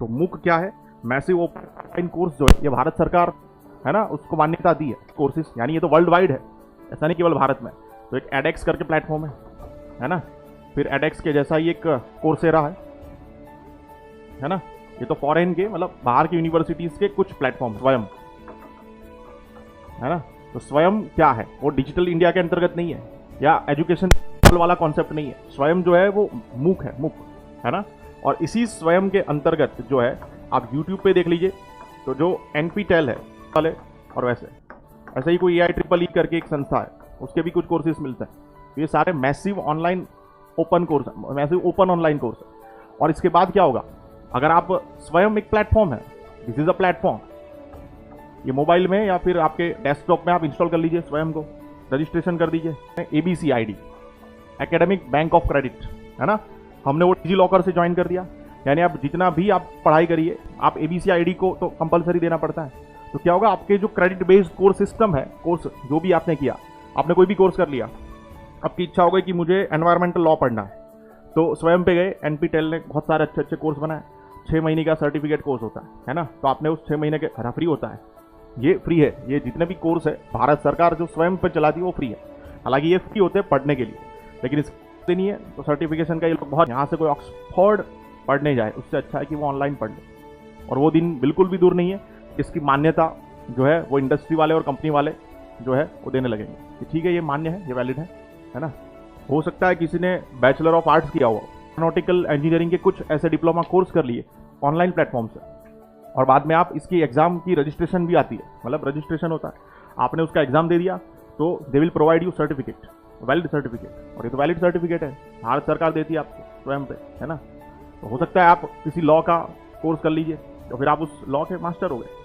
तो मूक क्या है? मैसिव ओपन कोर्स जो है ये भारत सरकार है ना उसको मान्यता दी है कोर्सेज, यानी ये तो वर्ल्ड वाइड है, ऐसा नहीं केवल भारत में। तो एक एडेक्स करके प्लेटफॉर्म है ना, फिर एडेक्स के जैसा ही एक कोर्सेरा है ना। ये तो फॉरेन के मतलब बाहर की यूनिवर्सिटीज के कुछ प्लेटफॉर्म स्वयं है ना। तो स्वयं क्या है? वो डिजिटल इंडिया के अंतर्गत नहीं है या एजुकेशन वाला कॉन्सेप्ट नहीं है। स्वयं जो है वो मूक है ना। और इसी स्वयं के अंतर्गत जो है आप YouTube पे देख लीजिए, तो जो NPTEL है वाले और वैसे ऐसे ही कोई AIEEE करके एक संस्था है, उसके भी कुछ कोर्सेज मिलते हैं। तो ये सारे massive online open course, massive open online course है। और इसके बाद क्या होगा? अगर आप स्वयं एक प्लेटफॉर्म है, दिस इज अ प्लेटफॉर्म, ये मोबाइल में या फिर आपके डेस्कटॉप में आप इंस्टॉल कर लीजिए, स्वयं को रजिस्ट्रेशन कर दीजिए, ABC ID academic bank of credit है ना। हमने वो डिजी लॉकर से ज्वाइन कर दिया, यानी आप जितना भी आप पढ़ाई करिए आप ABC ID को तो कंपलसरी देना पड़ता है। तो क्या होगा? आपके जो क्रेडिट बेस्ड कोर्स सिस्टम है, कोर्स जो भी आपने किया, आपने कोई भी कोर्स कर लिया, आपकी इच्छा हो गई कि मुझे एनवायरमेंटल लॉ पढ़ना है, तो स्वयं पे गए, NPTEL ने बहुत सारे अच्छे अच्छे कोर्स बनाए, 6 महीने का सर्टिफिकेट कोर्स होता है ना। तो आपने उस 6 महीने के फ्री होता है, ये फ्री है। ये जितने भी कोर्स है भारत सरकार जो स्वयं पे चलाती है वो फ्री है। हालांकि ये फ्री होते हैं पढ़ने के लिए, लेकिन इससे नहीं है। तो सर्टिफिकेशन का ये लोग बहुत, यहाँ से कोई ऑक्सफोर्ड पढ़ने जाए उससे अच्छा है कि वो ऑनलाइन पढ़ ले। और वो दिन बिल्कुल भी दूर नहीं है, इसकी मान्यता जो है वो इंडस्ट्री वाले और कंपनी वाले जो है वो देने लगेंगे कि ठीक है ये मान्य है, ये वैलिड है ना। हो सकता है किसी ने बैचलर ऑफ आर्ट्स किया हुआ, एरोनॉटिकल इंजीनियरिंग के कुछ ऐसे डिप्लोमा कोर्स कर लिए ऑनलाइन प्लेटफॉर्म से, और बाद में आप इसकी एग्जाम की रजिस्ट्रेशन भी आती है, मतलब रजिस्ट्रेशन होता है, आपने उसका एग्जाम दे दिया तो they will provide you certificate, valid certificate. और ये तो वैलिड सर्टिफिकेट है, भारत सरकार देती है आपको स्वयं पे, है ना। तो हो सकता है आप किसी लॉ का कोर्स कर लीजिए तो फिर आप उस लॉ के मास्टर हो गए।